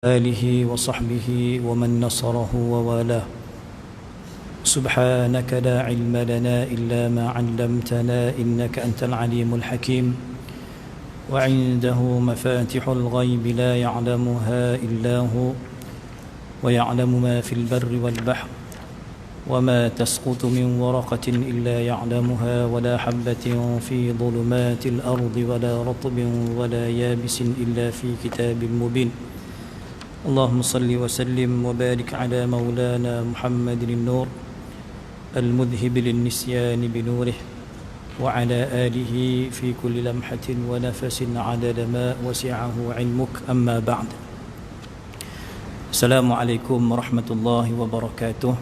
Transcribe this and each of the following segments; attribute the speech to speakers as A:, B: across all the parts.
A: آله وصحبه ومن نصره ووالاه. سبحانك لا علم لنا إلا ما علمتنا إنك أنت العليم الحكيم. وعنده مفاتح الغيب لا يعلمها إلا هو ويعلم ما في البر والبحر وما تسقط من ورقة إلا يعلمها ولا حبة في ظلمات الأرض ولا رطب ولا يابس إلا في كتاب مبين. اللهم صل وسلم وبارك على مولانا محمد النور المذهب للنسيان بنوره وعلى آله في كل لمحة ونفس عدد ما وسعه علمك. أما بعد. السلام عليكم ورحمة الله وبركاته.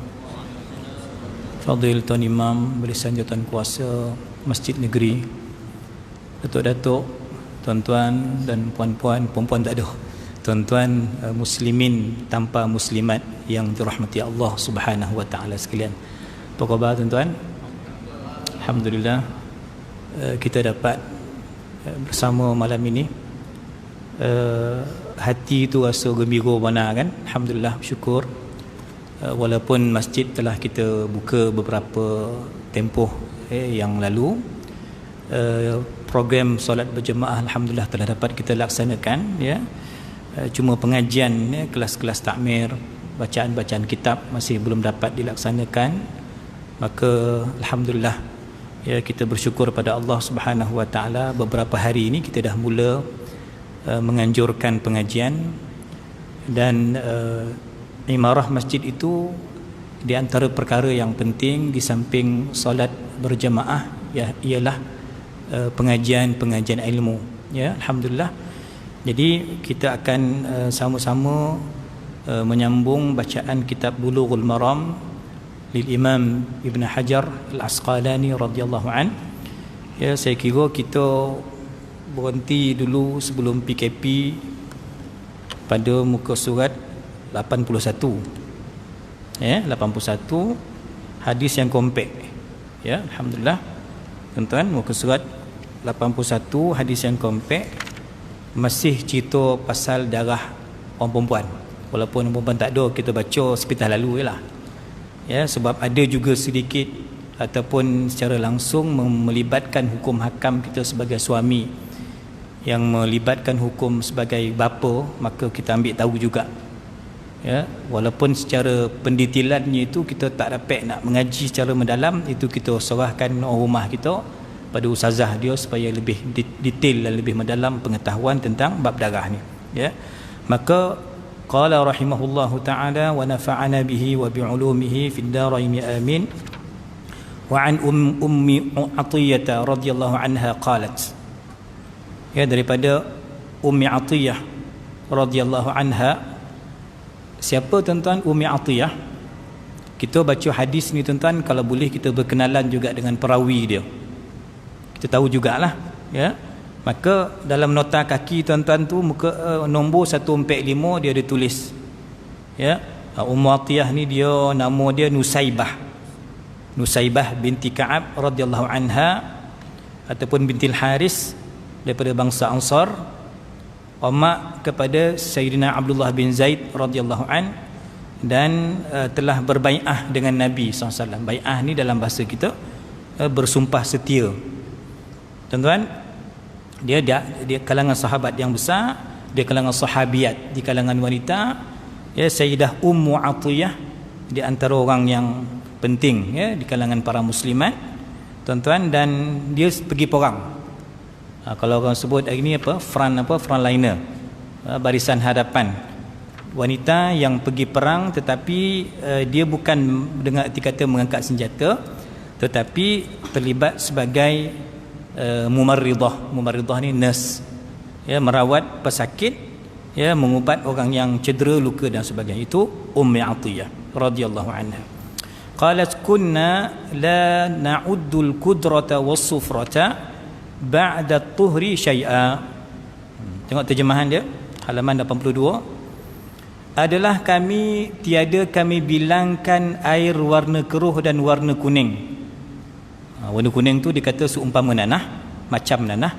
A: Fadil Tuan Imam Barisan Jawatan Kuasa Masjid Negeri, Datuk-datuk, tuan-tuan dan puan-puan, perempuan tak ada, tuan-tuan muslimin tanpa muslimat yang dirahmati Allah Subhanahu wa taala sekalian. Apa khabar tuan-tuan? Alhamdulillah, kita dapat bersama malam ini. Hati tu rasa gembira benar kan? Alhamdulillah, bersyukur. Walaupun masjid telah kita buka beberapa tempoh yang lalu, program solat berjemaah alhamdulillah telah dapat kita laksanakan, ya. Cuma pengajian, ya, kelas-kelas takmir, bacaan-bacaan kitab masih belum dapat dilaksanakan. Maka alhamdulillah, ya, kita bersyukur pada Allah Subhanahu wa taala, beberapa hari ini kita dah mula menganjurkan pengajian. Dan imarah masjid itu di antara perkara yang penting di samping solat berjemaah, ya, ialah pengajian ilmu, ya. Alhamdulillah. Jadi kita akan sama-sama menyambung bacaan kitab Bulughul Maram lil Imam Ibn Hajar Al-Asqalani radhiyallahu an. Ya, saya kira kita berhenti dulu sebelum PKP pada muka surat 81. Ya, 81 hadis yang kompak. Ya, alhamdulillah. Tuan-tuan, muka surat 81 hadis yang kompak. Masih cerita pasal darah orang perempuan. Walaupun orang perempuan tak ada, kita baca sepintas lalu je lah, ya, sebab ada juga sedikit ataupun secara langsung melibatkan hukum hakam kita sebagai suami, yang melibatkan hukum sebagai bapa, maka kita ambil tahu juga, ya. Walaupun secara pendetailannya itu kita tak dapat nak mengaji secara mendalam, itu kita serahkan orang rumah kita pada ustazah dia supaya lebih detail dan lebih mendalam pengetahuan tentang bab darah ni, ya. Maka qala rahimahullahu taala wa nafa'ana bihi wa bi'ulumihi fid darain amin. Wa an ummi Atiyah radhiyallahu anha qalat, ya, daripada Ummi Atiyah radhiyallahu anha. Siapa tuan-tuan Ummi Atiyah? Kita baca hadis ni tuan-tuan, kalau boleh kita berkenalan juga dengan perawi dia, kita tahu jugalah, ya. Maka dalam nota kaki tuan-tuan tu, muka nombor 145 dia ada tulis, ya, Ummu Atiyah ni dia nama dia Nusaibah binti Ka'ab radhiyallahu anha ataupun bintil Haris, daripada bangsa Ansar, mak kepada Sayyidina Abdullah bin Zaid radhiyallahu an, dan telah berbai'ah dengan Nabi SAW. Bai'ah ni dalam bahasa kita bersumpah setia. Tuan-tuan, dia kalangan sahabat yang besar, dia kalangan sahabiat, di kalangan wanita, ya. Sayyidah Ummu Atiyah di antara orang yang penting, ya, di kalangan para muslimat, tuan-tuan. Dan dia pergi perang. Kalau orang sebut ini frontliner, barisan hadapan, wanita yang pergi perang, tetapi dia bukan dengan erti kata mengangkat senjata, tetapi terlibat sebagai mumarridah ni nurse, ya, merawat pesakit, ya, mengubat orang yang cedera, luka dan sebagainya. Itu Ummi Atiyah radhiyallahu anha. Qalat kunna la na'uddul kudrata was-sufrata ba'da at-tuhri syai'a. Tengok terjemahan dia, halaman 82. Adalah kami bilangkan air warna keruh dan warna kuning. Warna kuning tu dikata seumpama nanah, macam nanah.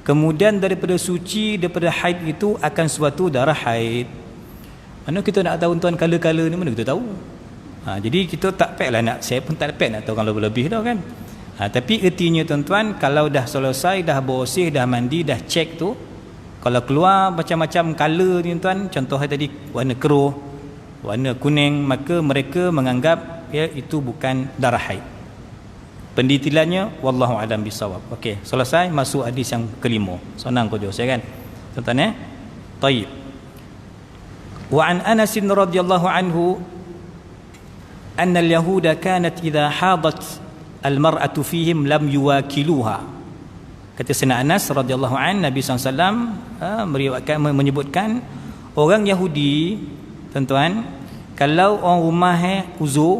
A: Kemudian daripada suci, daripada haid itu akan suatu darah haid. Mana kita nak tahu tuan color-color ni, mana kita tahu. Jadi kita tak payahlah nak, saya pun tak payah nak tahu kalau lebih dah kan. Tapi ertinya tuan-tuan, kalau dah selesai, dah bersih, dah mandi, dah cek tu, kalau keluar macam-macam color ni tuan, contohnya tadi warna keruh, warna kuning, maka mereka menganggap ya itu bukan darah haid. Pendetilannya wallahu alam bisawab. Okey, selesai, masuk hadis yang kelima. Senang kau jawab saya kan. Tuan-tuan Taib. Wa an Anas radhiyallahu anhu anna al-yahuda kanat idha hadat al-mar'atu fihim lam yuwakiluha. Kata Sayyidina Anas radhiyallahu an, Nabi SAW meriwayatkan, menyebutkan orang Yahudi tuan-tuan, kalau orang rumah uzur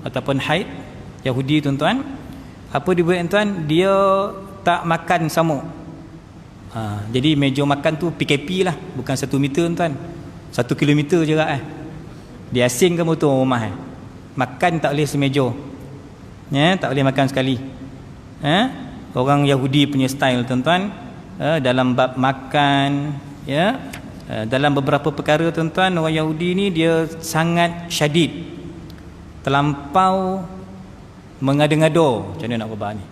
A: ataupun haid Yahudi tuan-tuan, apa dia buat tuan? Dia tak makan sama. Jadi meja makan tu PKP lah, bukan 1 meter tuan, 1 kilometer jarak Dia asingkan betul orang rumah makan tak boleh semeja, tak boleh makan sekali. Orang Yahudi punya style tuan-tuan, dalam bab makan, dalam beberapa perkara tuan-tuan, orang Yahudi ni dia sangat syadid, terlampau mengada-ngada, macam mana nak ubah ni,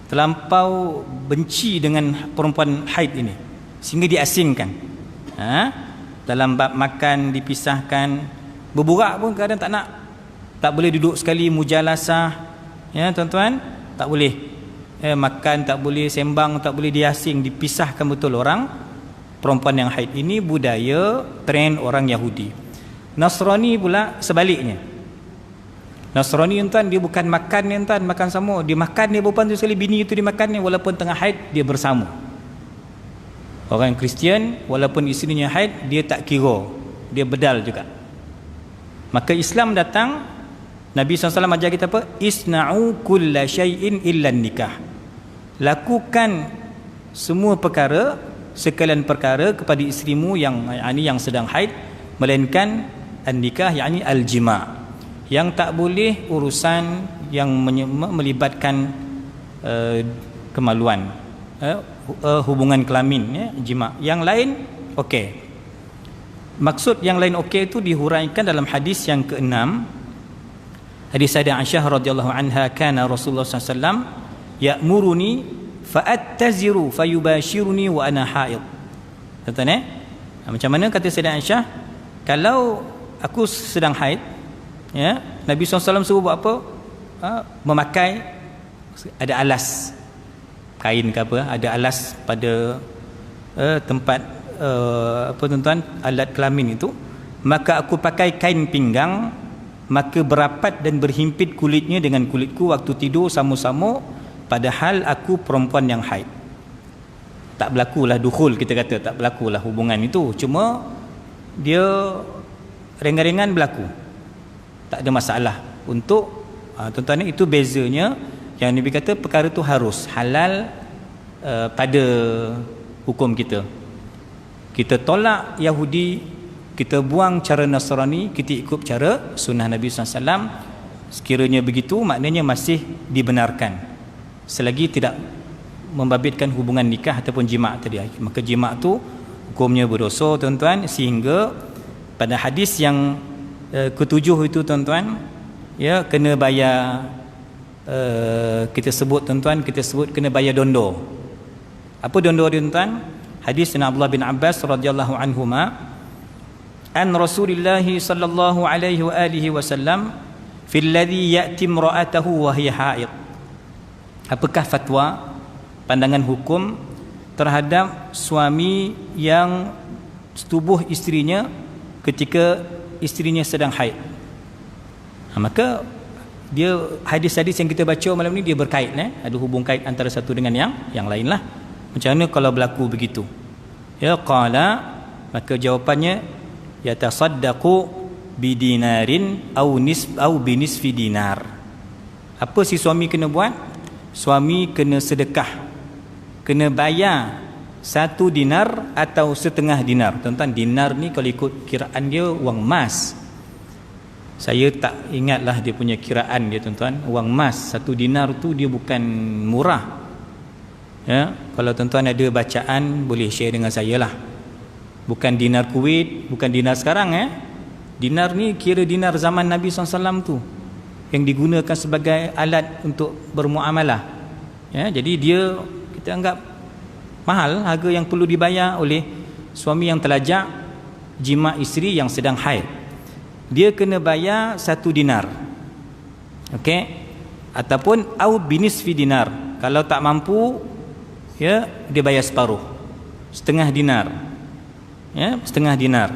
A: terlampau benci dengan perempuan haid ini sehingga diasingkan. Dalam bab makan dipisahkan, berburak pun kadang tak nak, tak boleh duduk sekali mujalasah, tuan-tuan, tak boleh makan, tak boleh sembang, tak boleh, diasing, dipisahkan betul orang perempuan yang haid. Ini budaya trend orang Yahudi. Nasrani pula sebaliknya. Nasrani tuan, dia bukan makan ni tuan, makan sama, dia makan dia perempuan tu sekali, bini itu dia makan ni walaupun tengah haid, dia bersama. Orang Kristian walaupun isterinya haid, dia tak kira, dia bedal juga. Maka Islam datang, Nabi SAW ajar kita apa? Isna'u kulla syai'in illa nikah. Lakukan semua perkara, sekalian perkara kepada isterimu yang sedang haid, melainkan an-nikah, yakni al-jima'. Yang tak boleh urusan yang melibatkan kemaluan, hubungan kelamin, jima'. Yang lain okey. Maksud yang lain okey itu dihuraikan dalam hadis yang ke-6. Hadis Sayyidah Aisyah radhiyallahu anha, kana Rasulullah sallallahu alaihi wasallam ya'muruni fa'attaziru fayubashiruni wa ana haid. Tuan-tuan macam mana kata Sayyidah Aisyah, kalau aku sedang haid, Nabi SAW suruh buat apa? Memakai, ada alas kain ke apa, ada alas pada tempat apa tuan-tuan, alat kelamin itu, maka aku pakai kain pinggang, maka berapat dan berhimpit kulitnya dengan kulitku waktu tidur sama-sama, padahal aku perempuan yang haid. Tak berlakulah dukhul, kita kata tak berlakulah hubungan itu, cuma dia ringan-ringan berlaku, tak ada masalah untuk tuan-tuan. Itu bezanya, yang Nabi kata perkara tu harus halal pada hukum kita. Kita tolak Yahudi, kita buang cara Nasrani, kita ikut cara sunnah Nabi SAW. Sekiranya begitu, maknanya masih dibenarkan selagi tidak membabitkan hubungan nikah ataupun jima' tadi. Maka jima' tu hukumnya berdosa tuan-tuan, sehingga pada hadis yang ketujuh itu tuan-tuan, kena bayar, kita sebut tuan-tuan, kita sebut kena bayar dondo. Apa dondo dia tuan? Hadis Abdullah bin Abbas radhiyallahu anhuma, an Rasulullah sallallahu alaihi wa alihi wasallam fil ladhi ya'ti imra'atahu wa hiya haid. Apakah fatwa, pandangan hukum terhadap suami yang setubuh isterinya ketika isterinya sedang haid? Maka dia, hadis-hadis yang kita baca malam ni dia berkait, ada hubung kait antara satu dengan yang lain lah. Macam mana kalau berlaku begitu? Qala, maka jawapannya, yatasaddaqu bidinarin au binisfi dinar. Apa si suami kena buat? Suami kena sedekah, kena bayar 1 dinar atau setengah dinar. Tuan-tuan, dinar ni kalau ikut kiraan dia wang emas. Saya tak ingatlah dia punya kiraan dia tuan-tuan. Wang emas 1 dinar tu dia bukan murah. Kalau tuan-tuan ada bacaan boleh share dengan saya lah. Bukan dinar Kuwait, bukan dinar sekarang Dinar ni kira dinar zaman Nabi SAW tu, yang digunakan sebagai alat untuk bermuamalah. Ya, jadi dia kita anggap mahal, harga yang perlu dibayar oleh suami yang telajak jima isteri yang sedang haid. Dia kena bayar 1 dinar. Okey, ataupun au binisfi dinar. Kalau tak mampu, ya, dia bayar separuh, setengah dinar. Ya, setengah dinar,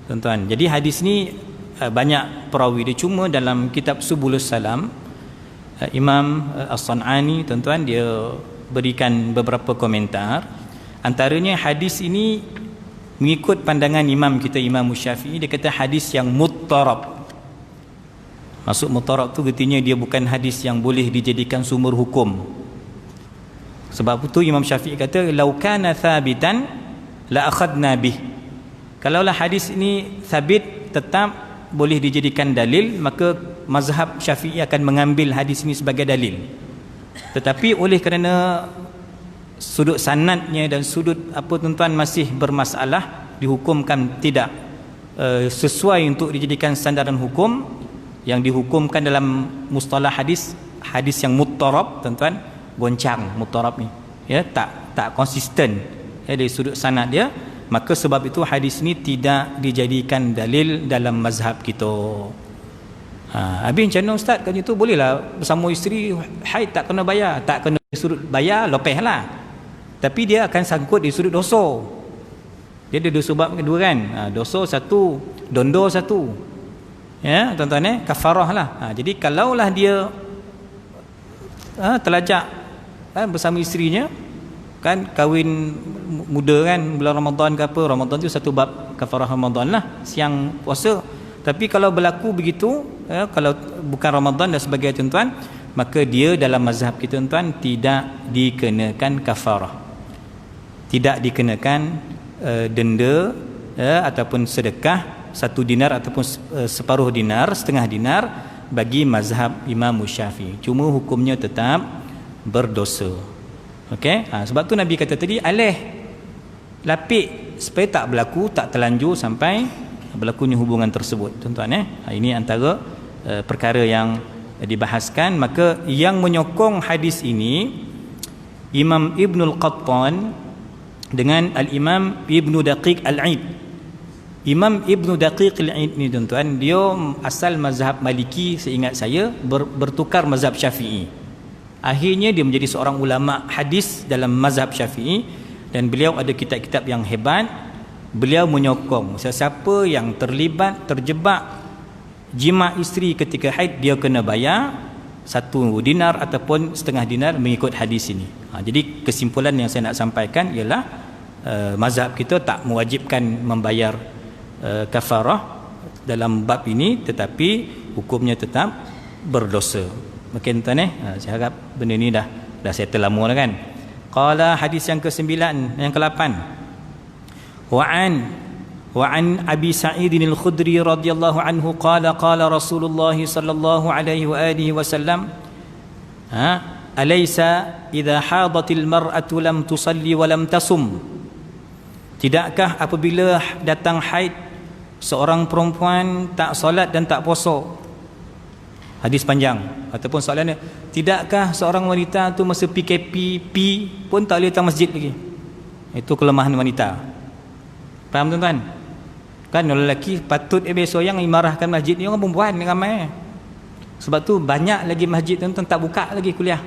A: tuan-tuan. Jadi hadis ni banyak perawi dia, cuma dalam kitab Subulus Salam, Imam As-San'ani, tuan-tuan, dia berikan beberapa komentar. Antaranya hadis ini mengikut pandangan imam kita, Imam Syafi'i, dia kata hadis yang muttarab. Maksud muttarab tu artinya dia bukan hadis yang boleh dijadikan sumber hukum. Sebab itu Imam Syafi'i kata lau kana thabitan la akhadna bih. Kalaulah hadis ini sabit, tetap boleh dijadikan dalil, maka mazhab Syafi'i akan mengambil hadis ini sebagai dalil. Tetapi oleh kerana sudut sanadnya dan sudut tuan-tuan masih bermasalah, dihukumkan tidak sesuai untuk dijadikan sandaran hukum, yang dihukumkan dalam mustalah hadis, hadis yang muttarab, tuan-tuan, goncang muttarab ni, ya, tak konsisten, ya, dari sudut sanad dia. Maka sebab itu hadis ni tidak dijadikan dalil dalam mazhab kita. Habis macam mana ustaz, kan itu bolehlah bersama isteri haid tak kena bayar, tak kena sudut bayar, lepeh lah. Tapi dia akan sangkut di sudut dosa. Dia ada dua sebab kedua kan, dosa satu, dondo satu, ya tuan-tuan, kafarah lah. Jadi kalaulah dia telajak bersama isterinya, kan kahwin muda kan, bulan Ramadan ke apa, Ramadan tu satu bab kafarah Ramadan lah, siang puasa. Tapi kalau berlaku begitu, kalau bukan Ramadan dan sebagainya, tuan-tuan, maka dia dalam mazhab kita, tuan-tuan, tidak dikenakan kafarah, tidak dikenakan denda, ataupun sedekah 1 dinar ataupun separuh dinar, setengah dinar bagi mazhab Imam Syafi'i. Cuma hukumnya tetap berdosa. Okey, sebab tu Nabi kata tadi, alih lapik supaya tak berlaku, tak terlanjur sampai berlakunya hubungan tersebut, tuan-tuan. Ini antara perkara yang dibahaskan. Maka yang menyokong hadis ini Imam Ibnul Qattan dengan Al-Imam Ibnu Daqiq Al-Aid. Imam Ibnu Daqiq Al-Aid ni, tuan-tuan, dia asal mazhab Maliki, seingat saya, bertukar mazhab Syafi'i. Akhirnya dia menjadi seorang ulama hadis dalam mazhab Syafi'i, dan beliau ada kitab-kitab yang hebat. Beliau menyokong sesiapa yang terjebak jima isteri ketika haid, dia kena bayar 1 dinar ataupun setengah dinar mengikut hadis ini. Jadi kesimpulan yang saya nak sampaikan ialah mazhab kita tak mewajibkan membayar kafarah dalam bab ini, tetapi hukumnya tetap berdosa. Mungkin tuan, saya harap benda ni dah settle lama dah kan. Qala, hadis yang ke-9, yang ke-8. Wa an Abi Sa'id al-Khudri radhiyallahu anhu qala qala Rasulullah sallallahu alaihi wa alihi wasallam, alaysa idza hadatil mar'atu lam tusalli wa lam tasum. Tidakkah apabila datang haid seorang perempuan tak solat dan tak puasa? Hadis panjang. Ataupun soalannya, tidakkah seorang wanita tu masa PKP pun tak boleh datang masjid lagi? Itu kelemahan wanita. Faham tuan-tuan? Kan orang lelaki patut besok yang imarahkan masjid ni, orang perempuan ni ramai. Sebab tu banyak lagi masjid, tuan-tuan, tak buka lagi kuliah.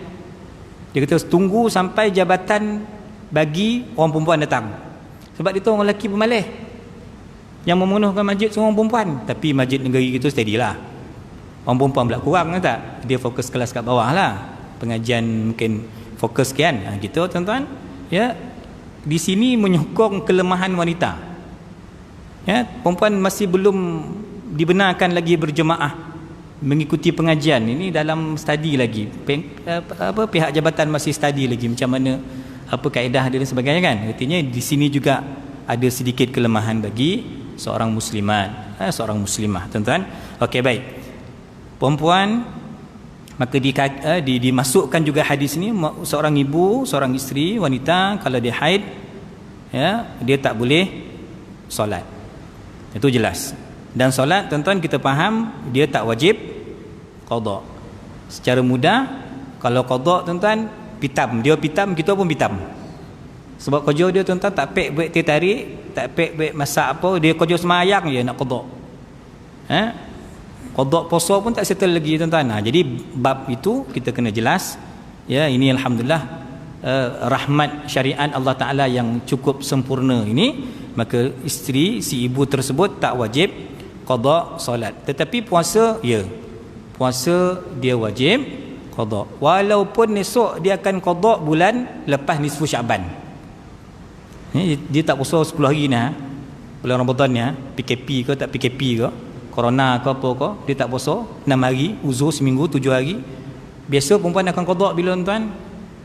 A: Dia kata tunggu sampai jabatan bagi orang perempuan datang. Sebab itu orang lelaki pemalih. Yang memenuhkan masjid semua orang perempuan. Tapi masjid negeri itu steady lah. Orang perempuan pula kurang kan tak? Dia fokus kelas kat bawah lah. Pengajian mungkin fokus sekian. Gitu tuan-tuan. Ya, di sini menyokong kelemahan wanita. Ya, perempuan masih belum dibenarkan lagi berjemaah mengikuti pengajian. Ini dalam study lagi. Pihak jabatan masih study lagi macam mana, apa kaedah dia dan sebagainya kan. Artinya di sini juga ada sedikit kelemahan bagi seorang muslimat, seorang muslimah, tuan-tuan. Okey, baik. Perempuan, maka dimasukkan juga hadis ini, seorang ibu, seorang isteri, wanita, kalau dia haid, ya, dia tak boleh solat. Itu jelas. Dan solat tuan-tuan kita faham dia tak wajib qada. Secara mudah, kalau qada tuan-tuan pitam, dia pitam, kita pun pitam. Sebab kerja dia tuan-tuan tak pek buat tarik, tak pek buat masak apa, dia kerja semayang je nak qada. Qada puasa pun tak settle lagi tuan-tuan. Jadi bab itu kita kena jelas. Ya, ini alhamdulillah rahmat syariat Allah Taala yang cukup sempurna ini, maka isteri si ibu tersebut tak wajib qada solat. Tetapi puasa, ya, puasa dia wajib qada, walaupun esok dia akan qada bulan lepas nisfu Syaban. Dia tak puasa 10 hari ni, bulan Ramadan ni, PKP ke tak PKP ke, corona ke apa ke, dia tak puasa 6 hari, uzur seminggu 7 hari. Biasa perempuan akan qada bila tuan?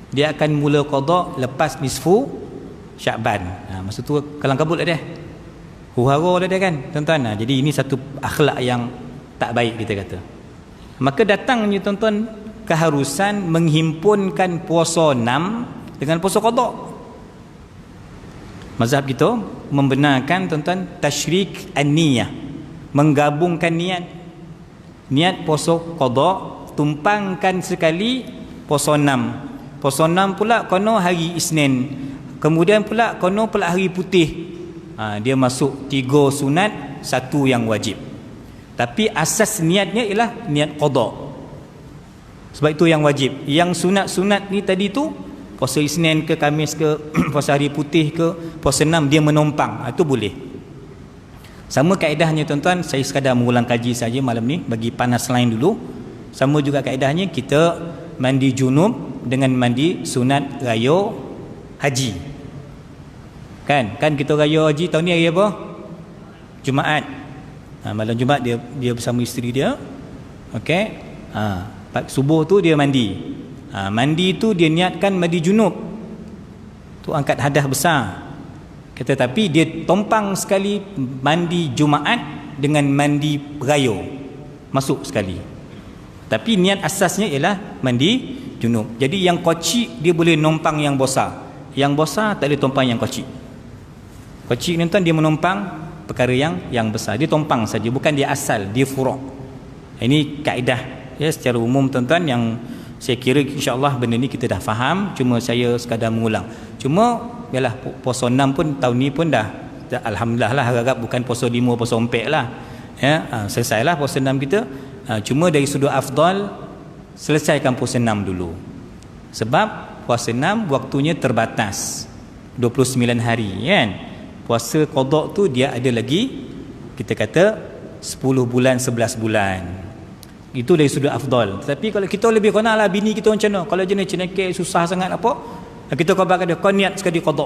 A: Dia akan mula qada lepas nisfu Syaban. Masa tu kalang kabut dah dia, huru-hara dah dia kan tuan-tuan. Jadi ini satu akhlak yang tak baik kita kata. Maka datangnya tuan-tuan keharusan menghimpunkan puasa 6 dengan puasa qada. Mazhab kita membenarkan tuan-tuan tasyrik an-niyah, menggabungkan niat puasa qada, tumpangkan sekali puasa 6. Puasa 6 pula kono hari Isnin, kemudian pula kono pula hari putih. Dia masuk 3 sunat, 1 yang wajib. Tapi asas niatnya ialah niat qada. Sebab itu yang wajib. Yang sunat-sunat ni tadi tu, puasa Isnin ke Khamis ke puasa hari putih ke puasa 6, dia menompang, itu boleh. Sama kaedahnya tuan-tuan, saya sekadar mengulang kaji saja malam ni bagi panas lain dulu. Sama juga kaedahnya kita mandi junub dengan mandi sunat raya haji. Kan kita raya haji tahun ni hari apa? Jumaat. Malam Jumaat dia bersama isteri dia. Okey. Subuh tu dia mandi. Mandi tu dia niatkan mandi junub. Tu angkat hadas besar. Tetapi dia tompang sekali mandi Jumaat dengan mandi raya. Masuk sekali. Tapi niat asasnya ialah mandi junub. Jadi yang kocik dia boleh nompang yang besar. Yang besar tak boleh tompang yang kocik. Kocik ni tuan dia menompang perkara yang besar. Dia tompang saja, bukan dia asal, dia furu'. Ini kaedah ya secara umum tuan-tuan yang saya kira insya-Allah benda ni kita dah faham, cuma saya sekadar mengulang. Cuma yalah puasa 6 pun tahun ni pun dah alhamdulillah lah, harap bukan puasa 5 puasa 4 lah. Ya, selesailah puasa 6 kita. Cuma dari sudut afdal selesaikan puasa 6 dulu. Sebab puasa 6 waktunya terbatas 29 hari kan. Puasa qada tu dia ada lagi kita kata 10 bulan 11 bulan. Itu dari sudut afdal. Tapi kalau kita lebih kenal lah bini kita macam mana, kalau jenis cenekek susah sangat apa, kita khabar dia kau niat sekali qada.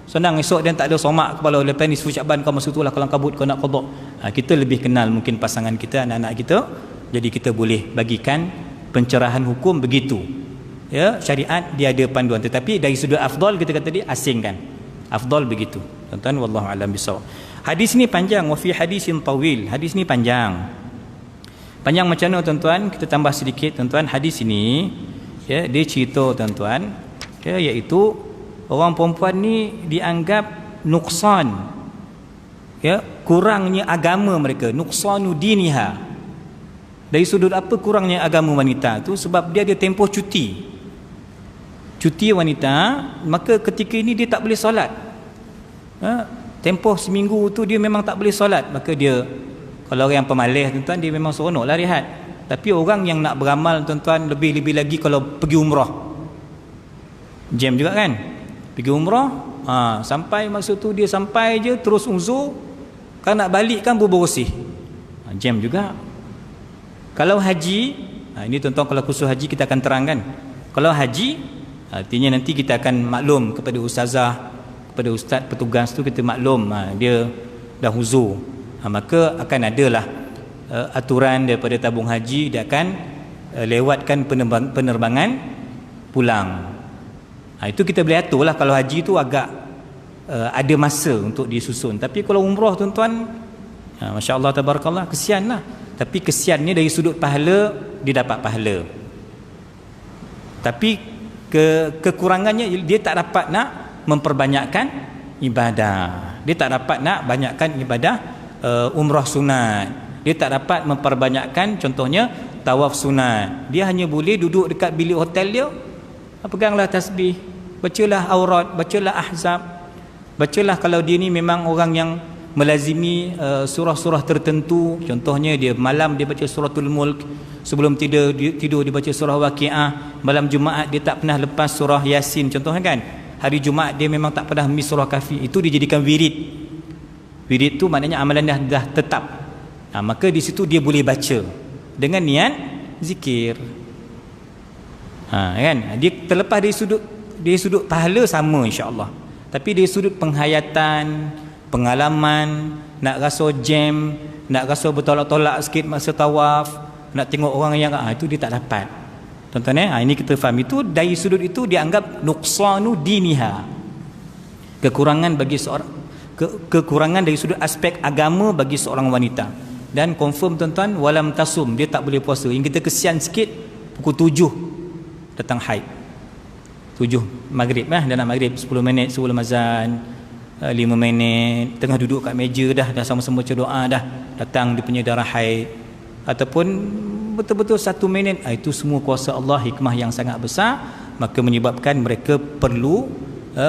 A: Senang esok dia tak ada somak kepala lepas ni Syaban kau masuk tu lah kalau kabut kau nak qada. Kita lebih kenal mungkin pasangan kita, anak-anak kita. Jadi kita boleh bagikan pencerahan hukum begitu. Ya, syariat dia ada panduan, tetapi dari sudut afdal kita kata dia asingkan. Afdal begitu. Tuan-tuan wallahu alam bisawab. Hadis ni panjang, wa fi hadisin tawil. Hadis ni panjang. Panjang macam mana tuan-tuan? Kita tambah sedikit tuan-tuan. Hadis ini ya, dia cerita tuan-tuan ya, iaitu orang perempuan ni dianggap nuksan, ya, kurangnya agama mereka, nuksanu diniha. Dari sudut apa kurangnya agama wanita tu? Sebab dia ada tempoh cuti wanita, maka ketika ini dia tak boleh solat. Tempoh seminggu tu dia memang tak boleh solat, maka dia, kalau orang yang pemalih tuan-tuan, dia memang seronoklah rehat. Tapi orang yang nak beramal tuan-tuan, lebih-lebih lagi kalau pergi umrah, jam juga kan, pergi umrah, sampai maksud tu dia sampai je terus uzur, kan nak balik kan bersih, jam juga. Kalau haji, ini tuan-tuan kalau khusus haji kita akan terangkan. Kalau haji, artinya nanti kita akan maklum kepada ustazah, kepada ustaz petugas tu kita maklum dia dah uzur, maka akan adalah aturan daripada tabung haji, dia akan lewatkan penerbangan pulang. Itu kita boleh atur lah. Kalau haji tu agak ada masa untuk disusun. Tapi kalau umrah tuan-tuan, Masya Allah tabarakallah, kesian lah. Tapi kesiannya dari sudut pahala, dia dapat pahala. Tapi kekurangannya dia tak dapat nak memperbanyakkan ibadah. Dia tak dapat nak banyakkan ibadah umrah sunat. Dia tak dapat memperbanyakkan contohnya tawaf sunat. Dia hanya boleh duduk dekat bilik hotel dia, peganglah tasbih, bacalah aurat, bacalah ahzab, bacalah kalau dia ni memang orang yang melazimi surah-surah tertentu. Contohnya dia malam dia baca suratul mulk, sebelum tidur dia baca surah waqiah, malam Jumaat dia tak pernah lepas surah yasin contohnya kan, hari Jumaat dia memang tak pernah miss surah kahfi. Itu dijadikan wirid. Wirid tu maknanya amalan dah tetap. Maka di situ dia boleh baca dengan niat zikir. Kan, dia terlepas dari sudut pahala sama insya-Allah, tapi dari sudut penghayatan, pengalaman, nak rasa jam, nak rasa bertolak-tolak sikit masa tawaf, nak tengok orang yang itu dia tak dapat. Tuan-tuan ini kita faham. Itu dari sudut itu dianggap nuqsanu diniha, kekurangan bagi seorang, kekurangan dari sudut aspek agama bagi seorang wanita. Dan confirm tuan-tuan, walam tasum, dia tak boleh puasa. Yang kita kesian sikit, pukul 7 datang haid, 7 maghrib dah nak maghrib, 10 minit sebelum azan, 5 minit tengah duduk kat meja dah sama-sama baca doa dah datang dia punya darah haid, ataupun betul-betul 1 minit. Itu semua kuasa Allah, hikmah yang sangat besar, maka menyebabkan mereka perlu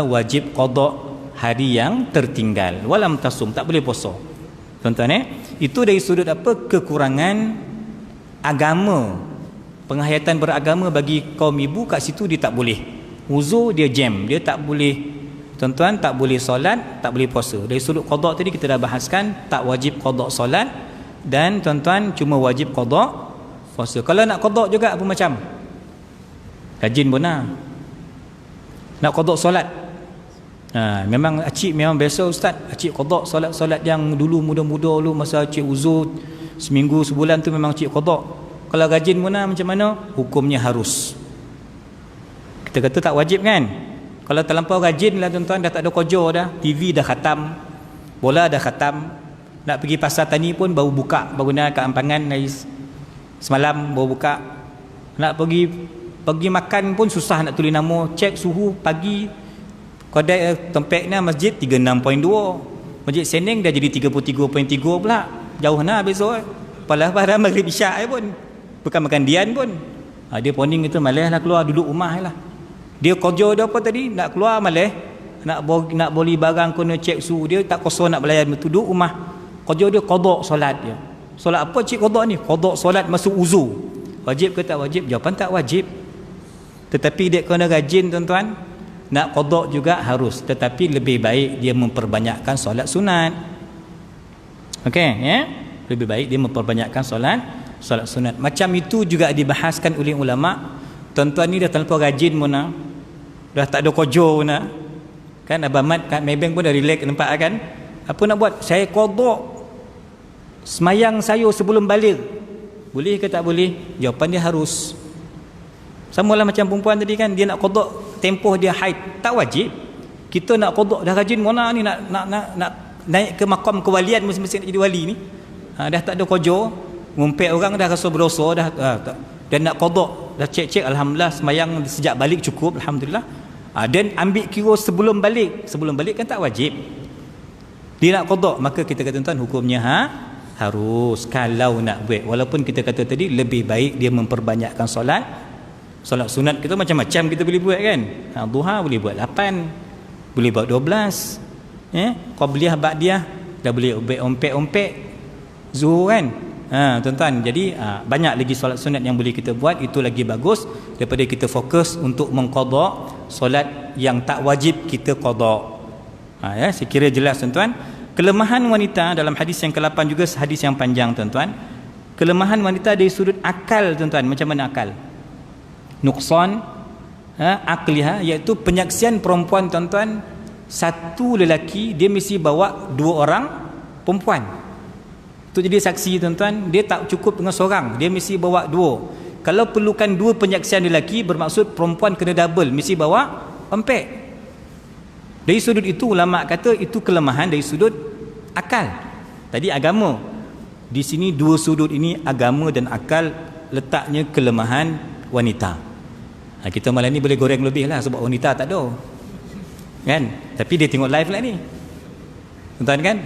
A: wajib qada hari yang tertinggal. Walam tasum, tak boleh puasa. Tuan-tuan itu dari sudut apa? Kekurangan agama, penghayatan beragama bagi kaum ibu. Kat situ dia tak boleh uzur, dia jam, dia tak boleh tuan-tuan, tak boleh solat, tak boleh puasa. Dari sudut qada tadi kita dah bahaskan, tak wajib qada solat, dan tuan-tuan cuma wajib qada puasa. Kalau nak qada juga apa macam rajin pun nak qada solat, memang acik memang biasa ustaz, acik qada solat-solat yang dulu muda-muda dulu masa acik uzur seminggu sebulan tu memang acik qada. Kalau rajin pun macam mana? Hukumnya harus. Kita kata tak wajib kan? Kalau terlampau rajin lah tuan-tuan, dah tak ada kerja dah, TV dah khatam, bola dah khatam, nak pergi pasar tani pun baru buka, baru nak kat Ampangan dari semalam baru buka, nak pergi makan pun susah nak tulis nama, cek suhu pagi kedai tempatnya masjid 36.2, masjid Seneng dah jadi 33.3 pula, jauh nak besok palah maghrib isyak pun bukan makan dian pun. Dia poning itu malas lah keluar, duduk rumah lah. Dia kerja dia apa tadi, nak keluar malas, nak beli barang kena cek suhu, dia tak kosong nak belayan, duduk rumah. Kerja dia qada solat dia. Solat apa cik qada ni? Qada solat masuk uzur. Wajib ke tak wajib? Jawapan tak wajib. Tetapi dia kena rajin tuan-tuan, nak qada juga harus, tetapi lebih baik dia memperbanyakkan solat sunat. Okey ya, lebih baik dia memperbanyakkan solat sunat. Macam itu juga dibahaskan oleh ulama. Tuan-tuan ni dah terlalu rajin pun dah tak ada kerja pun kan. Abang Mat kat Maybank pun dah relax nampak kan. Apa nak buat? Saya qada semayang saya sebelum balik. Boleh ke tak boleh? Jawapan dia harus. Samalah macam perempuan tadi kan, dia nak qada tempoh dia haid, tak wajib. Kita nak qada dah rajin mana ni, nak naik ke makam kewalian, mesti-mesti nak jadi wali ni. Dah tak ada kerja, ngumpet orang dah rasa berdosa dah, dan nak qada dah cek alhamdulillah semayang sejak balik cukup alhamdulillah. Dan ambil kira sebelum balik kan tak wajib. Dia nak qada, maka kita kata tuan hukumnya harus kalau nak buat. Walaupun kita kata tadi lebih baik dia memperbanyakkan solat sunat. Kita macam-macam kita boleh buat kan. Duha boleh buat 8, boleh buat 12, qabliyah ba'diyah dah boleh ompek zuhur kan. Tuan-tuan, jadi banyak lagi solat sunat yang boleh kita buat. Itu lagi bagus daripada kita fokus untuk mengqada solat yang tak wajib kita qada. Saya kira jelas tuan-tuan. Kelemahan wanita dalam hadis yang ke-8 juga hadis yang panjang tuan-tuan. Kelemahan wanita dari sudut akal tuan-tuan. Macam mana akal? Nuqsan akliha, iaitu penyaksian perempuan tuan-tuan, satu lelaki dia mesti bawa 2 orang perempuan untuk jadi saksi tuan-tuan. Dia tak cukup dengan seorang, dia mesti bawa 2. Kalau perlukan 2 penyaksian lelaki, bermaksud perempuan kena double, mesti bawa 4. Dari sudut itu ulama kata itu kelemahan dari sudut akal. Tadi agama, di sini 2 sudut ini, agama dan akal, letaknya kelemahan wanita. Kita malam ni boleh goreng lebih lah sebab wanita tak ada kan, tapi dia tengok live lah ni tuan-tuan kan.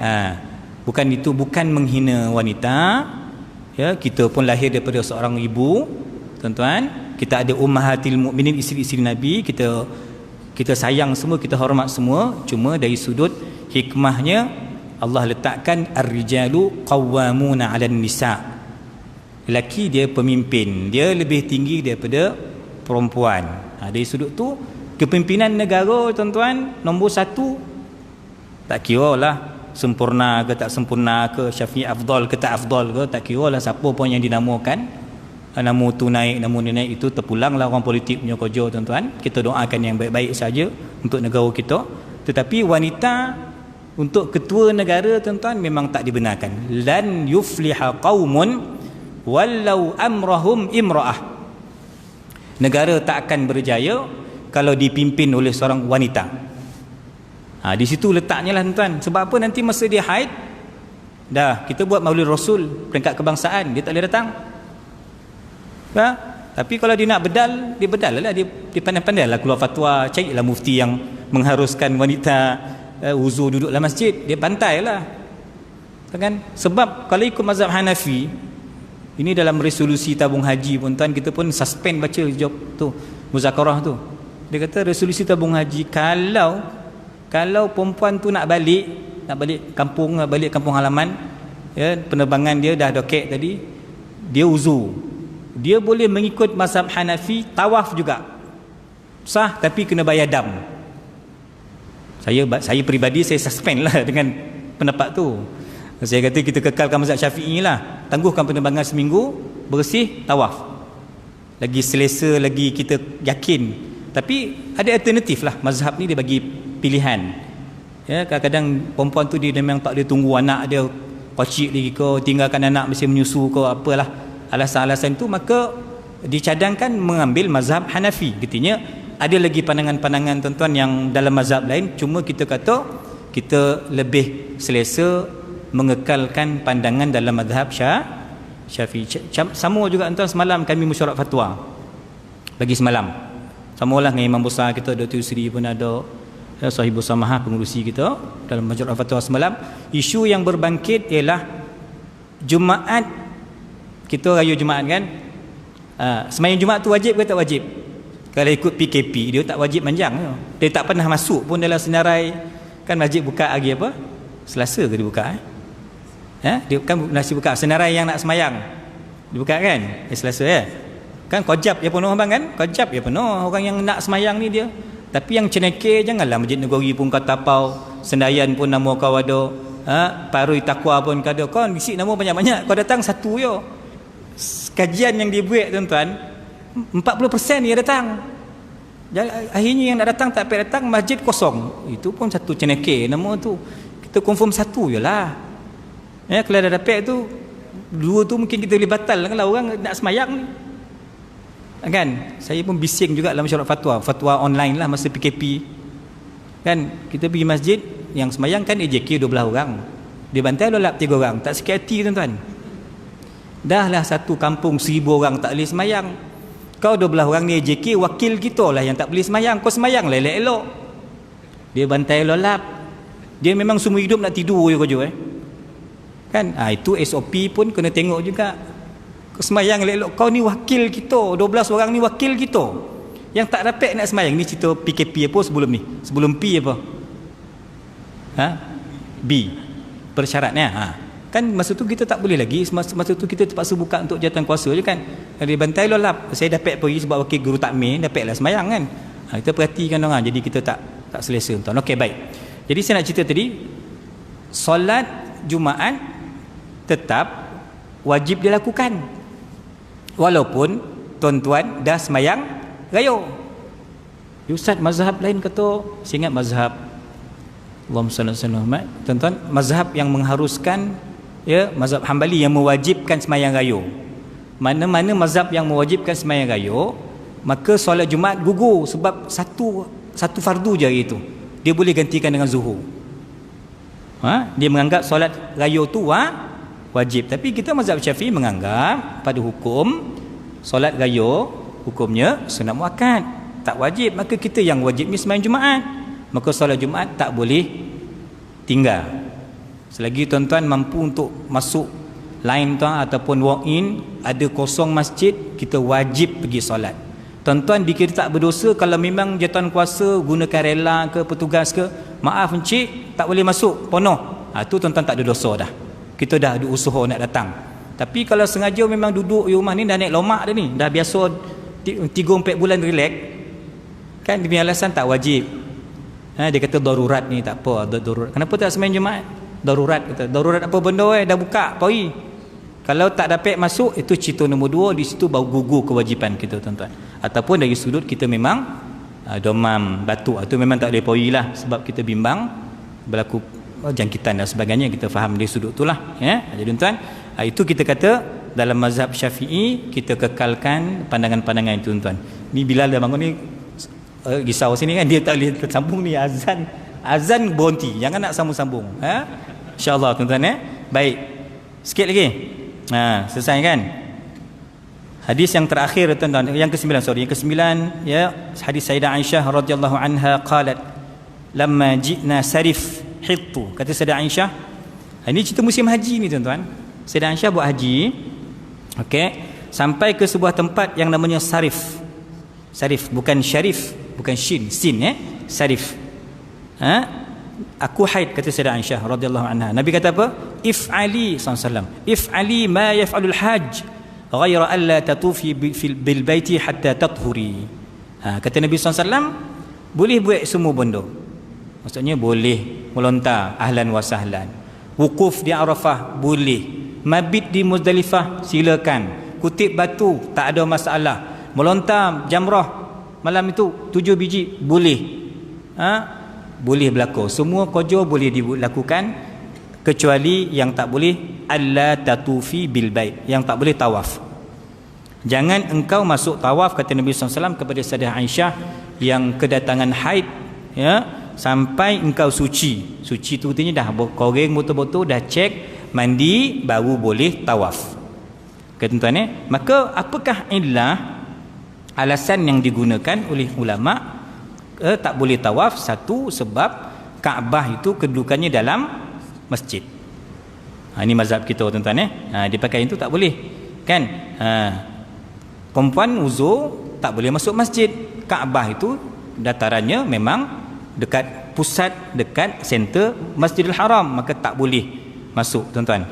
A: Bukan itu, bukan menghina wanita. Ya, kita pun lahir daripada seorang ibu, tuan-tuan. Kita ada ummahatil mukminin, isteri-isteri Nabi, kita sayang semua, kita hormat semua. Cuma dari sudut hikmahnya, Allah letakkan ar-rijalu qawwamuna 'alan nisa. Lelaki dia pemimpin, dia lebih tinggi daripada perempuan. Dari sudut tu, kepimpinan negara, tuan-tuan, nombor satu, tak kira lah sempurna ke tak sempurna ke, Syafi'i afdal ke tak afdal ke, tak kira lah siapa pun yang dinamakan. Nama tu naik, nama ni naik, itu terpulanglah orang politik punya kerja, tuan-tuan. Kita doakan yang baik-baik saja untuk negara kita. Tetapi wanita untuk ketua negara, tuan-tuan, memang tak dibenarkan. Lan yufliha qaumun walau amrahum imra'ah. Negara tak akan berjaya kalau dipimpin oleh seorang wanita. Di situ letaknya lah, tuan-tuan. Sebab apa? Nanti masa dia haid, dah kita buat maulid Rasul peringkat kebangsaan, dia tak boleh datang. Tapi kalau dia nak bedal, dia bedal lah, dia pandai-pandai lah keluar fatwa, carilah mufti yang mengharuskan wanita wuzu duduk dalam masjid, dia pantai lah kan? Sebab kalau ikut mazhab Hanafi, ini dalam resolusi tabung haji pun, tuan, kita pun suspend baca job tu, muzakarah tu. Dia kata resolusi tabung haji, kalau perempuan tu nak balik kampung halaman, ya, penerbangan dia dah dokek tadi, dia wuzu, dia boleh mengikut mazhab Hanafi, tawaf juga sah, tapi kena bayar dam. Saya peribadi, saya suspend lah dengan pendapat tu. Saya kata kita kekalkan mazhab Syafi'i lah, tangguhkan penerbangan seminggu, bersih, tawaf, lagi selesa, lagi kita yakin. Tapi ada alternatif lah, mazhab ni dia bagi pilihan. Ya, kadang-kadang perempuan tu dia memang tak boleh tunggu anak dia kecil lagi ke, tinggalkan anak mesti menyusu ke, apalah alasan-alasan tu, maka dicadangkan mengambil mazhab Hanafi. Artinya ada lagi pandangan-pandangan, tuan-tuan, yang dalam mazhab lain, cuma kita kata kita lebih selesa mengekalkan pandangan dalam mazhab Syafi'i. Sama juga, tuan, semalam kami mesyuarat fatwa bagi semalam, samalah dengan imam besar kita, Dr. Yusri pun ada, ya, sahibus samahah, pengurusi kita dalam masyarakat fatwa semalam. Isu yang berbangkit ialah Jumaat, kita raya Jumaat kan, semayang Jumaat tu wajib ke tak wajib? Kalau ikut PKP, dia tak wajib manjang, dia tak pernah masuk pun dalam senarai kan. Masjid buka hari apa? Selasa ke dia buka? Dia kan masih buka senarai yang nak semayang, dibuka kan? Selasa ya kan, Qajab dia penuh bang kan, Qajab dia penuh orang yang nak semayang ni dia. Tapi yang ceneke, janganlah Masjid Negeri pun kau tapau, Sendayan pun nama kau ada, Parui Takwa pun kau ada, kau isi nama banyak-banyak, kau datang satu je. Kajian yang dibuat, tuan-tuan, 40% dia datang, akhirnya yang nak datang tak dapat datang, masjid kosong. Itu pun satu ceneke nama tu. Kita confirm satu je lah, ya. Kalau dah dapat tu, dua tu mungkin kita boleh batal kalau orang nak semayang ni kan. Saya pun bising juga dalam masyarakat fatwa online lah masa PKP kan. Kita pergi masjid yang semayang kan, AJK 12 orang, dia bantai lolap 3 orang, tak sikit hati, tuan-tuan. Dah lah satu kampung 1000 orang tak boleh semayang, kau 12 orang ni AJK, wakil kita lah yang tak boleh semayang, kau semayang lah elok-elok. Dia bantai lolap, dia memang semua hidup nak tidur je kerja kan. Itu SOP pun kena tengok juga. Kau semayang elok-elok, kau ni wakil kita, 12 orang ni wakil kita, yang tak dapat nak semayang. Ni cerita PKP apa sebelum ni, sebelum P apa, B persyaratnya, kan masa tu kita tak boleh lagi, masa tu kita terpaksa buka untuk jawatan kuasa je kan. Dia bantai lolap, saya dapat pergi sebab wakil guru takmir, dapatlah semayang kan. Kita perhatikan orang, jadi kita tak selesa, tuan. Okey, baik. Jadi saya nak cerita tadi, solat Jumaat tetap wajib dilakukan walaupun tuan-tuan dah semayang raya. Ustaz, mazhab lain kata, saya ingat mazhab Allahumma salli ala Muhammad, tuan-tuan, mazhab yang mengharuskan, ya, mazhab Hambali yang mewajibkan semayang raya. Mana-mana mazhab yang mewajibkan semayang raya, maka solat Jumaat gugur, sebab satu fardu je hari itu, dia boleh gantikan dengan zuhur. Dia menganggap solat raya tu wajib. Tapi kita mazhab Syafi'i menganggap pada hukum solat raya hukumnya sunat muakkad, tak wajib. Maka kita yang wajib ni sembahyang Jumaat, maka solat Jumaat tak boleh tinggal. Selagi tuan-tuan mampu untuk masuk line tuan ataupun walk in, ada kosong masjid, kita wajib pergi solat. Tuan-tuan dikira tak berdosa kalau memang jatuhan kuasa gunakan rela ke petugas ke, maaf encik tak boleh masuk, penuh. Tu tuan-tuan tak ada dosa dah. Kita dah ada usaha nak datang. Tapi kalau sengaja memang duduk di rumah ni, dah naik lomak dah ni, dah biasa 3-4 bulan relax, kan dia punya alasan tak wajib. Dia kata darurat ni, tak apa, darurat. Kenapa tak sembahyang Jumaat? Darurat, kata. Darurat apa benda dah buka pagi. Kalau tak dapat masuk, itu cerita nombor 2, di situ baru gugur kewajipan kita tuan-tuan. Ataupun dari sudut kita memang demam, batuk, itu memang tak boleh pergi lah, sebab kita bimbang berlaku jangkitan dan sebagainya, kita faham dari sudut itulah ya. Jadi tuan-tuan, itu kita kata dalam mazhab Syafi'i kita kekalkan pandangan-pandangan itu tuan-tuan. Ni Bilal dah bangun ni risau sini kan, dia tak boleh tersambung ni, azan berhenti, jangan nak sambung-sambung InsyaAllah tuan-tuan Baik, sikit lagi selesai kan. Hadis yang terakhir tuan-tuan, yang ke-9 ya, hadis Sayyidah Aisyah radhiyallahu anha qalat lamma ji'na sarif hittu, kata Sayyidah Aisyah, ini cerita musim haji ni tuan-tuan. Sayyidah Aisyah buat haji, okey, sampai ke sebuah tempat yang namanya Sarif. Sarif bukan Syarif, bukan Shin, Sin Sarif. Aku haid, kata Sayyidah Aisyah radhiyallahu anha. Nabi kata apa? If'ali sallallahu, if'ali ma yaf'alul hajj ghaira alla tatufi bil baiti hatta tathuri. Kata Nabi SAW, boleh buat semua benda. Maksudnya boleh melontar ahlan wa sahlan, wukuf di Arafah boleh, mabit di Muzdalifah silakan, kutip batu tak ada masalah, melontar jamrah malam itu 7 biji boleh, boleh berlaku, semua kerja boleh dilakukan, kecuali yang tak boleh alla tatufi bil bait, yang tak boleh tawaf. Jangan engkau masuk tawaf, kata Nabi SAW kepada Sayyidah Aisyah yang kedatangan haid ya, sampai engkau suci. Suci tu artinya dah koreng betul-betul, dah cek mandi, baru boleh tawaf. Tuan-tuan maka apakah illah, alasan yang digunakan oleh ulama tak boleh tawaf? Satu, sebab Kaabah itu kedudukannya dalam masjid. Ini mazhab kita tuan-tuan dia pakai itu tak boleh kan. Perempuan uzur tak boleh masuk masjid. Kaabah itu datarannya memang dekat pusat, dekat center Masjidil Haram, maka tak boleh masuk tuan-tuan.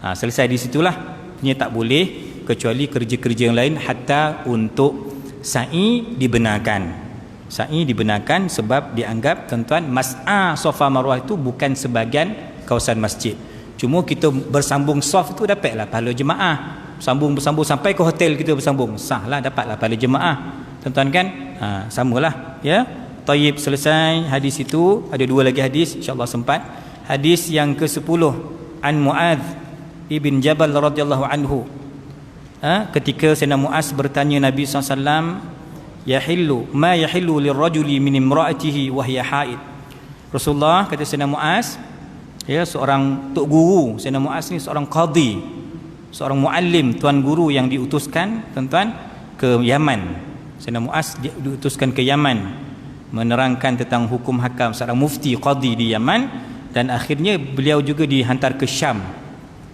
A: Selesai di situlah. Ini tak boleh, kecuali kerja-kerja yang lain. Hatta untuk sa'i dibenarkan. Sa'i dibenarkan sebab dianggap tuan-tuan mas'a Safa Marwah itu bukan sebahagian kawasan masjid. Cuma kita bersambung saf itu dapatlah pahala jemaah. Bersambung sampai ke hotel kita bersambung, sahlah, dapatlah pahala jemaah tuan-tuan kan. Samalah ya. Tayyib, selesai hadis itu. Ada 2 lagi hadis insya-Allah sempat. Hadis yang ke-10 an Muadz ibn Jabal radhiyallahu anhu. Ketika Sayyidina Muaz bertanya Nabi SAW, yahillu ma yahillu lirrajuli min imra'atihi wa hiya haid. Rasulullah, kata Sayyidina Muaz, ya, seorang tok guru. Sayyidina Muaz ni seorang qadhi, seorang muallim, tuan guru yang diutuskan tuan-tuan ke Yaman. Sayyidina Muaz diutuskan ke Yaman menerangkan tentang hukum hakam, seorang mufti qadhi di Yaman, dan akhirnya beliau juga dihantar ke Syam,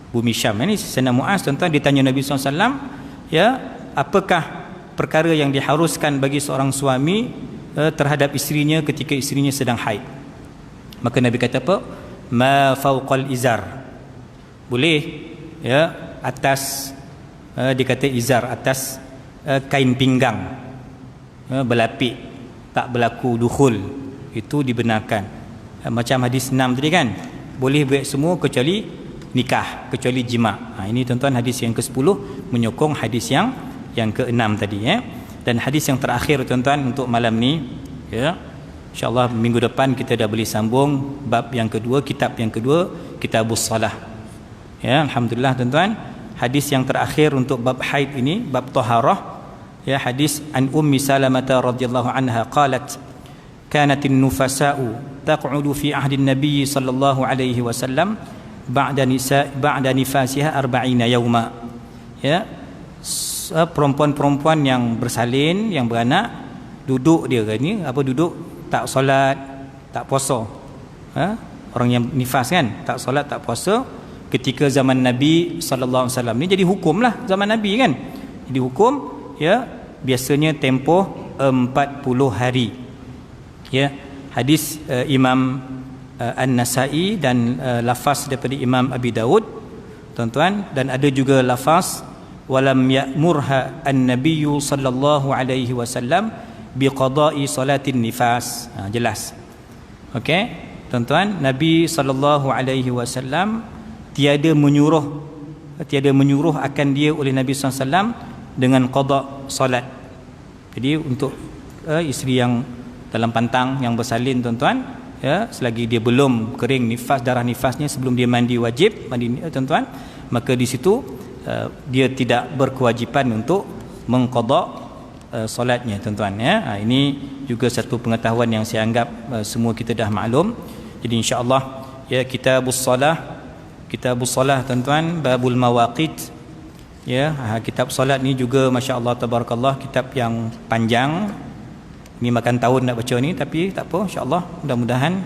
A: bumi Syam. Ini Sayyidina Muaz tuan-tuan ditanya Nabi SAW, ya, apakah perkara yang diharuskan bagi seorang suami terhadap isterinya ketika isterinya sedang haid. Maka Nabi kata apa? Ma fawqal izar, boleh ya, atas dikata izar, atas kain pinggang berlapik, tak berlaku dukhul, itu dibenarkan. Macam hadis 6 tadi kan, boleh buat semua kecuali nikah, kecuali jima'. Ini tuan-tuan hadis yang ke-10 menyokong hadis yang ke-6 tadi ya. Dan hadis yang terakhir tuan-tuan untuk malam ni ya, insya-Allah minggu depan kita dah boleh sambung bab yang kedua, kitab yang kedua, Kitabus Salah ya. Alhamdulillah tuan-tuan, hadis yang terakhir untuk bab haid ini, bab taharah ya, hadis an Ummi Salamah radhiyallahu anha qalat kanatin nufasa'u taq'udu fi ahdi an-nabiy sallallahu alaihi wasallam ba'da nifasiha 40 yauma ya. Perempuan-perempuan yang bersalin, yang beranak, duduk dia ni apa, duduk tak solat, tak puasa orang yang nifas kan, tak solat tak puasa ketika zaman Nabi sallallahu alaihi wasallam ni jadi hukum lah zaman Nabi kan. Jadi hukum ya biasanya tempoh 40 hari. Ya, hadis Imam An-Nasai dan lafaz daripada Imam Abi Daud tuan-tuan, dan ada juga lafaz walam ya'murha an-nabiy sallallahu alaihi wasallam biqada'i salatin nifas. Jelas. Okey, tuan-tuan, Nabi sallallahu alaihi wasallam tiada menyuruh akan dia oleh Nabi sallallahu alaihi wasallam dengan qada solat. Jadi untuk isteri yang dalam pantang yang bersalin tuan-tuan, ya, selagi dia belum kering nifas, darah nifasnya, sebelum dia mandi wajib mandi tuan-tuan, maka di situ dia tidak berkewajipan untuk mengqada solatnya tuan-tuan ya. Ini juga satu pengetahuan yang saya anggap semua kita dah maklum. Jadi insya-Allah ya, kitabus solah tuan-tuan, babul mawaqit ya. Kitab solat ni juga masya-Allah tabarakallah kitab yang panjang. Ni makan tahun nak baca ni, tapi tak apa, insya-Allah mudah-mudahan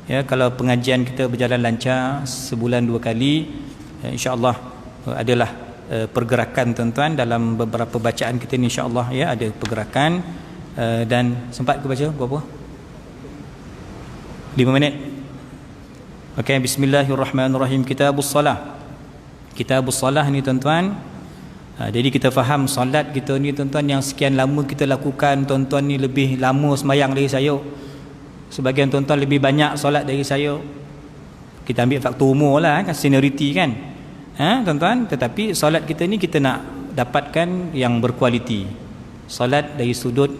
A: ya, kalau pengajian kita berjalan lancar sebulan 2 kali ya, insya-Allah adalah pergerakan tuan-tuan dalam beberapa bacaan kita ni, insya-Allah ya ada pergerakan. Dan sempat ke baca berapa? 5 minit. Okey, bismillahirrahmanirrahim. Kitabus solah ni tuan-tuan. Jadi kita faham solat kita ni tuan-tuan yang sekian lama kita lakukan, tuan-tuan ni lebih lama semayang dari saya, sebagian tuan-tuan lebih banyak solat dari saya. Kita ambil faktor umur lah kan, seniority kan, tuan-tuan. Tetapi solat kita ni kita nak dapatkan yang berkualiti. Solat dari sudut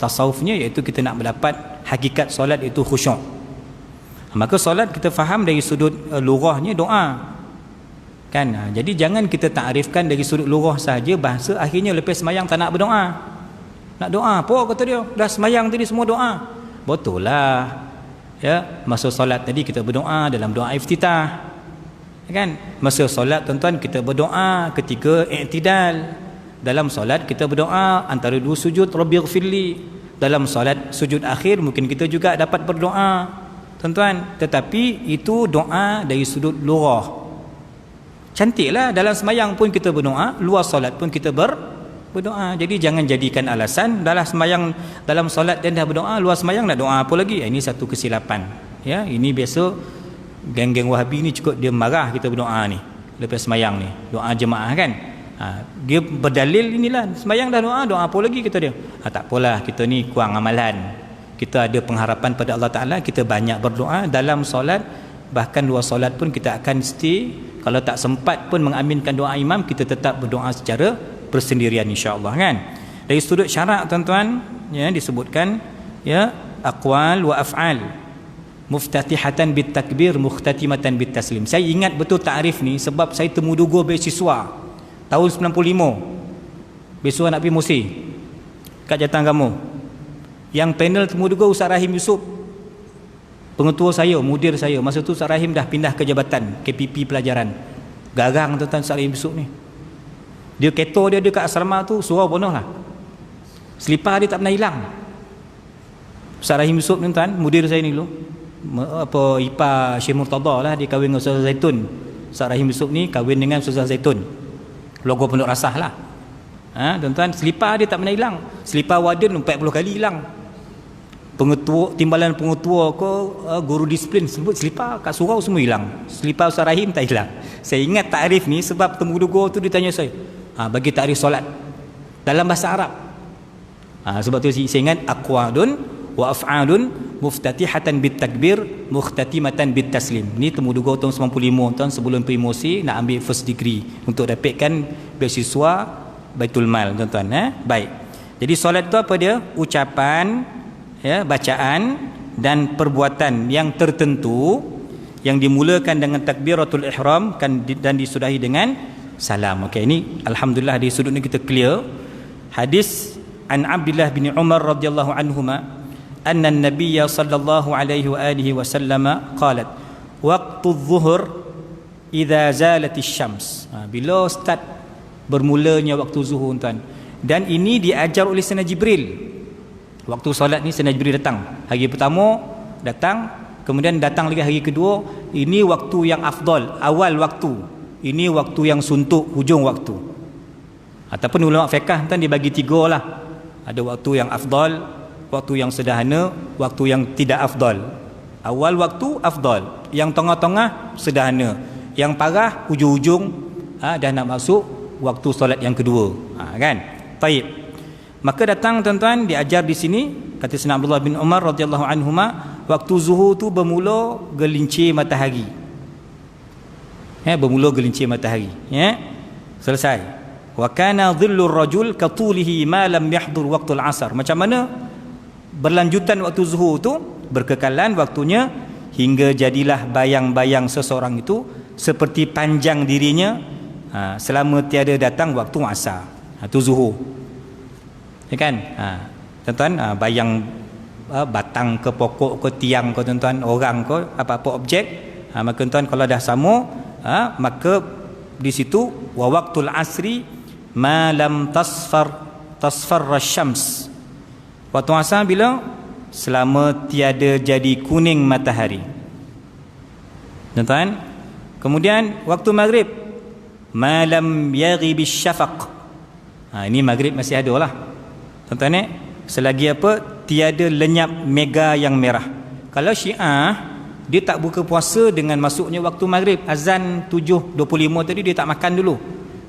A: tasawufnya, iaitu kita nak mendapat hakikat solat, iaitu khusyuk. Maka solat kita faham dari sudut lughahnya doa kan. Jadi jangan kita takrifkan dari sudut lughah saja, bahasa akhirnya lepas semayang tak nak berdoa. Nak doa apa kata dia, dah semayang tadi semua doa. Betul lah ya, masa solat tadi kita berdoa dalam doa iftitah kan. Masa solat tuan-tuan kita berdoa ketika i'tidal. Dalam solat kita berdoa antara 2 sujud, rabbighfirli. Dalam solat sujud akhir mungkin kita juga dapat berdoa tuan-tuan, tetapi itu doa dari sudut lughah. Cantiklah dalam semayang pun kita berdoa, luar solat pun kita berdoa. Jadi jangan jadikan alasan dalam semayang, dalam solat dan dah berdoa, luar semayang nak doa apa lagi. Ini satu kesilapan ya. Ini biasa geng-geng Wahabi ni cukup dia marah kita berdoa ni lepas semayang ni, doa jemaah kan. Dia berdalil inilah semayang dah doa apa lagi kata dia. Tak apalah, kita ni kurang amalan, kita ada pengharapan pada Allah Ta'ala, kita banyak berdoa dalam solat, bahkan luar solat pun kita akan stay. Kalau tak sempat pun mengaminkan doa imam, kita tetap berdoa secara bersendirian insya-Allah kan. Dari sudut syarak tuan-tuan ya, disebutkan ya, aqwal wa af'al muftatihatan bit takbir mukhtatimatan bit taslim. Saya ingat betul takrif ni sebab saya temuduga beasiswa tahun 95. Beasiswa nak pergi Musi kat Jatan Kamu. Yang panel temuduga Ustaz Rahim Yusof, pengetua saya, mudir saya. Masa tu Ustaz Rahim dah pindah ke jabatan KPP pelajaran. Garang tuan-tuan Ustaz Rahim Yusof ni. Dia keto dia dekat asrama tu, surau penuh lah. Selipar dia tak pernah hilang. Ustaz Rahim Yusof ni tuan, mudir saya ni dulu. Ipar Syekh Murtada lah, dia kahwin dengan Ustaz Zaitun. Ustaz Rahim Yusof ni kahwin dengan Ustaz Zaitun. Logo Pondok Rasah lah. Tuan-tuan, selipar dia tak pernah hilang. Selipar warden 40 kali hilang. Pengetua, timbalan pengetua ke guru disiplin sebut selipar kat surau semua hilang. Selipar Ustaz Rahim tak hilang. Saya ingat takrif ni sebab temuduga tu dia tanya saya, bagi takrif solat dalam bahasa Arab. Sebab tu saya ingat aqwadun wa af'alun muftatihatan bit takbir mukhtatimatan bit taslim. Ni temuduga tahun 95 tahun sebelum promosi nak ambil first degree untuk dapatkan beasiswa Baitul Mal tuan-tuan. Baik. Jadi solat tu apa dia? Ucapan ya, bacaan dan perbuatan yang tertentu yang dimulakan dengan takbiratul ihram dan disudahi dengan salam. Okey, ini alhamdulillah di sudut ni kita clear. Hadis an Abdullah bin Umar radhiyallahu anhuma anna an-nabiy sallallahu alaihi wa alihi wasallam qalat waqtu adh-dhuhr idza zalatis syams. Bila start bermulanya waktu zuhur tuan. Dan ini diajar oleh Sayyidina Jibril. Waktu solat ni Sayyidina Jibril datang. Hari pertama datang, kemudian datang lagi hari kedua, ini waktu yang afdal, awal waktu, ini waktu yang suntuk, hujung waktu. Ataupun ulama fiqh kan dia bagi 3 lah. Ada waktu yang afdal, waktu yang sederhana, waktu yang tidak afdal. Awal waktu afdal, yang tengah-tengah sederhana, yang parah hujung-hujung dah nak masuk waktu solat yang kedua. Kan? Baik. Maka datang tuan-tuan diajar di sini, kata Sayyidina Abdullah bin Umar radhiyallahu anhuma, waktu zuhur tu bermula gelincir matahari. Bermula gelincir matahari. Selesai. Wa kana dhillur rajul katulihi ma lam yahdur waqtul asar. Macam mana berlanjutan waktu zuhur tu, berkekalan waktunya hingga jadilah bayang-bayang seseorang itu seperti panjang dirinya selama tiada datang waktu asar. Tu zuhur. Ya kan? Tuan-tuan, bayang batang ke pokok ke tiang ke tuan-tuan, orang ke apa-apa objek, maka tuan kalau dah sama, maka di situ wa waqtul asri ma lam tasfar syams. Waktu asar bila selama tiada jadi kuning matahari. Tuan-tuan, kemudian waktu maghrib ma lam yaghib syafaq. Ini maghrib masih ada lah. Tuan-tuan, selagi apa tiada lenyap mega yang merah. Kalau Syiah dia tak buka puasa dengan masuknya waktu maghrib, azan 7.25 tadi dia tak makan dulu.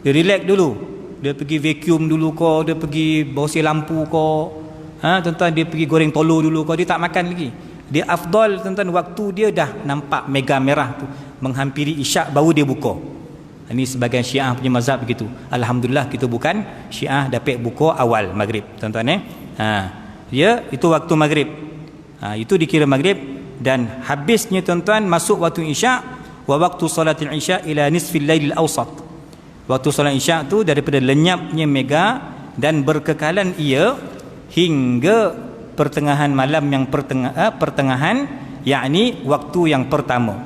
A: Dia relax dulu. Dia pergi vacuum dulu ko, dia pergi bersih lampu ko. Tuan-tuan, dia pergi goreng telur dulu ko, dia tak makan lagi. Dia afdal tuan-tuan, waktu dia dah nampak mega merah tu menghampiri isyak baru dia buka. Ini sebagian Syiah punya mazhab begitu. Alhamdulillah kita bukan Syiah, dapat buka awal maghrib tuan-tuan. Dia itu waktu maghrib. Itu dikira maghrib. Dan habisnya tuan-tuan masuk waktu isyak, wa waktu salatil isya ila nisfil lailil awsat. Waktu solat isyak tu daripada lenyapnya mega dan berkekalan ia hingga pertengahan malam yang pertengahan, yakni waktu yang pertama.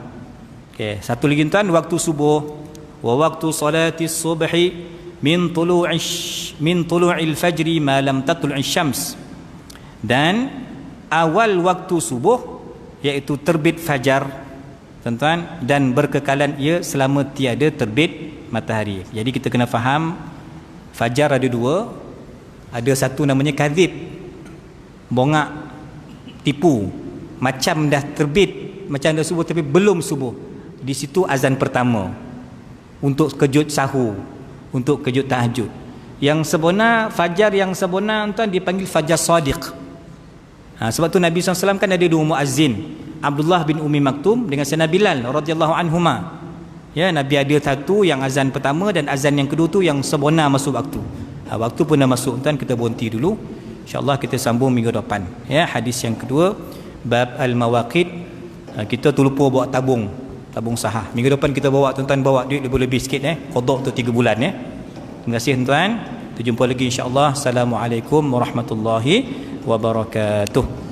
A: Okey, satu lagi tuan, waktu subuh, wa waktu salatis subhi min tulu'il fajri ma lam tatlu'i syams. Dan awal waktu subuh iaitu terbit fajar tuan-tuan, dan berkekalan ia selama tiada terbit matahari. Jadi kita kena faham fajar ada 2. Ada satu namanya kadhib, bongak, tipu, macam dah terbit, macam dah subuh tapi belum subuh. Di situ azan pertama untuk kejut sahur, untuk kejut tahajud. Yang sebenar, fajar yang sebenar tuan dipanggil fajar sadiq. Sebab tu Nabi SAW kan ada 2 muazzin, Abdullah bin Umi Maktum dengan Sayyidina Bilal radhiyallahu anhuma. Ya, Nabi ada satu yang azan pertama dan azan yang kedua tu yang sebenar masuk waktu. Waktu pun dah masuk tuan, kita berhenti dulu. InsyaAllah kita sambung minggu depan. Ya, hadis yang kedua, bab al-mawaqit. Kita tu lupa bawa tabung sahah. Minggu depan kita bawa tuan-tuan, bawa duit lebih-lebih sikit qada tu 3 bulan Terima kasih tuan-tuan. Kita jumpa lagi insya-Allah. Assalamualaikum warahmatullahi wabarakatuh.